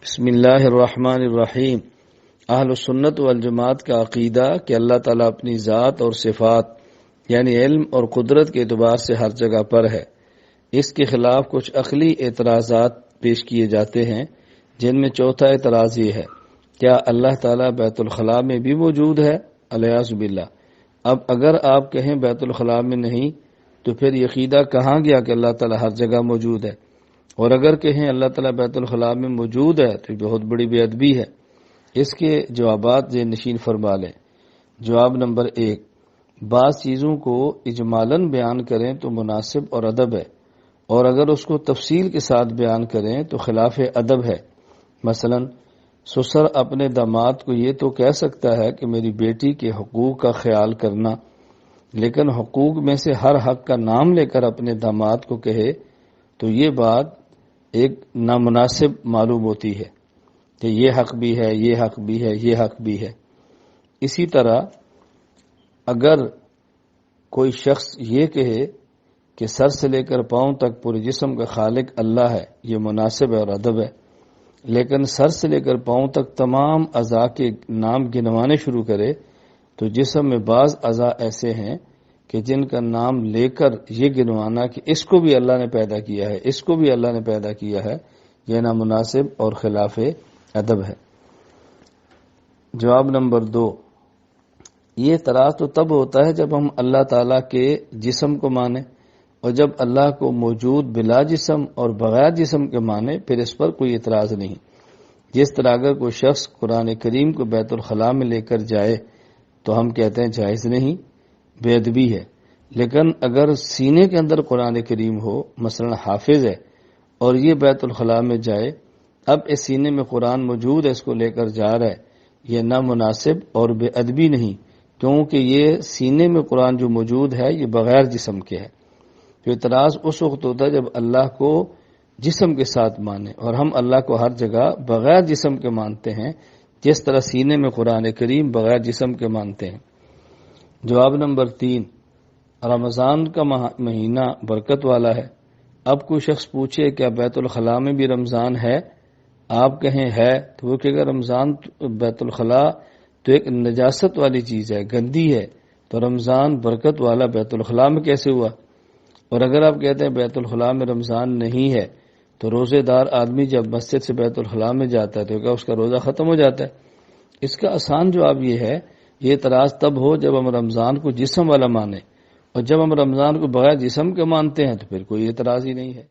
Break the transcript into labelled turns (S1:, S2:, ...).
S1: بسم اللہ الرحمن الرحیم۔ اہل سنت والجماعت کا عقیدہ کہ اللہ تعالیٰ اپنی ذات اور صفات یعنی علم اور قدرت کے اعتبار سے ہر جگہ پر ہے۔ اس کے خلاف کچھ عقلی اعتراضات پیش کیے جاتے ہیں، جن میں چوتھا اعتراض یہ ہے: کیا اللہ تعالیٰ بیت الخلاء میں بھی موجود ہے؟ الیاذ باللہ۔ اب اگر آپ کہیں بیت الخلاء میں نہیں تو پھر یہ عقیدہ کہاں گیا کہ اللہ تعالیٰ ہر جگہ موجود ہے؟ اور اگر کہیں اللہ تعالیٰ بیت الخلاء میں موجود ہے تو بہت بڑی بے ادبی ہے۔ اس کے جوابات ذہن نشین فرما لیں۔ جواب نمبر 1، بعض چیزوں کو اجمالاً بیان کریں تو مناسب اور ادب ہے، اور اگر اس کو تفصیل کے ساتھ بیان کریں تو خلاف ادب ہے۔ مثلا سسر اپنے داماد کو یہ تو کہہ سکتا ہے کہ میری بیٹی کے حقوق کا خیال کرنا، لیکن حقوق میں سے ہر حق کا نام لے کر اپنے داماد کو کہے تو یہ بات ایک نامناسب معلوم ہوتی ہے کہ یہ حق بھی ہے، یہ حق بھی ہے، یہ حق بھی ہے۔ اسی طرح اگر کوئی شخص یہ کہے کہ سر سے لے کر پاؤں تک پورے جسم کا خالق اللہ ہے، یہ مناسب ہے اور ادب ہے، لیکن سر سے لے کر پاؤں تک تمام اعضاء کے نام گنوانے شروع کرے تو جسم میں بعض اعضاء ایسے ہیں کہ جن کا نام لے کر یہ گنوانا کہ اس کو بھی اللہ نے پیدا کیا ہے، اس کو بھی اللہ نے پیدا کیا ہے، یہ نامناسب اور خلاف ادب ہے۔ جواب نمبر 2، یہ اعتراض تو تب ہوتا ہے جب ہم اللہ تعالیٰ کے جسم کو مانیں، اور جب اللہ کو موجود بلا جسم اور بغیر جسم کے مانیں پھر اس پر کوئی اعتراض نہیں۔ جس طرح اگر کوئی شخص قرآن کریم کو بیت الخلاء میں لے کر جائے تو ہم کہتے ہیں جائز نہیں، بے ادبی ہے، لیکن اگر سینے کے اندر قرآن کریم ہو، مثلا حافظ ہے اور یہ بیت الخلاء میں جائے، اب اس سینے میں قرآن موجود ہے، اس کو لے کر جا رہا ہے، یہ نہ مناسب اور بے ادبی نہیں، کیونکہ یہ سینے میں قرآن جو موجود ہے یہ بغیر جسم کے ہے۔ تو اعتراض اس وقت ہوتا ہے جب اللہ کو جسم کے ساتھ مانے، اور ہم اللہ کو ہر جگہ بغیر جسم کے مانتے ہیں، جس طرح سینے میں قرآن کریم بغیر جسم کے مانتے ہیں۔ جواب نمبر 3، رمضان کا مہینہ برکت والا ہے۔ اب کوئی شخص پوچھے کیا بیت الخلاء میں بھی رمضان ہے؟ آپ کہیں ہے تو وہ کہے گا رمضان بیت الخلاء تو ایک نجاست والی چیز ہے، گندی ہے، تو رمضان برکت والا بیت الخلاء میں کیسے ہوا؟ اور اگر آپ کہتے ہیں بیت الخلاء میں رمضان نہیں ہے تو روزے دار آدمی جب مسجد سے بیت الخلاء میں جاتا ہے تو کیا اس کا روزہ ختم ہو جاتا ہے؟ اس کا آسان جواب یہ ہے، یہ اعتراض تب ہو جب ہم رمضان کو جسم والا مانیں، اور جب ہم رمضان کو بغیر جسم کے مانتے ہیں تو پھر کوئی اعتراض ہی نہیں ہے۔